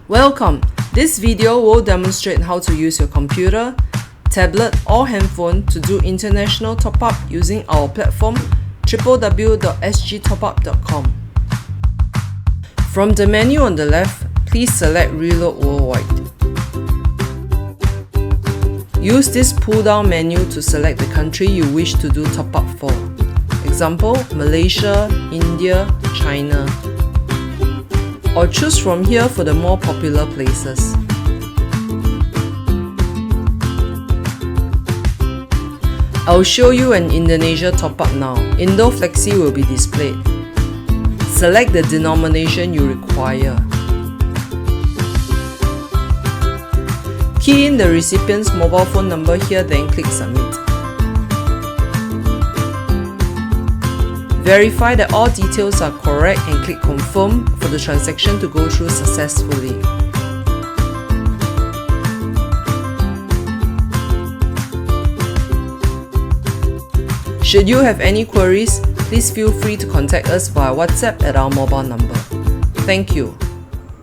Welcome! This video will demonstrate how to use your computer, tablet or handphone to do international top-up using our platform www.sgtopup.com. From the menu on the left, please select Reload Worldwide. Use this pull-down menu to select the country you wish to do top-up for. Example, Malaysia, India, China. Or choose from here for the more popular places. I'll show you an Indonesia top-up now. Indo Flexi will be displayed. Select the denomination you require. Key in the recipient's mobile phone number here, then click Submit. Verify that all details are correct and click Confirm for the transaction to go through successfully. Should you have any queries, please feel free to contact us via WhatsApp at our mobile number. Thank you.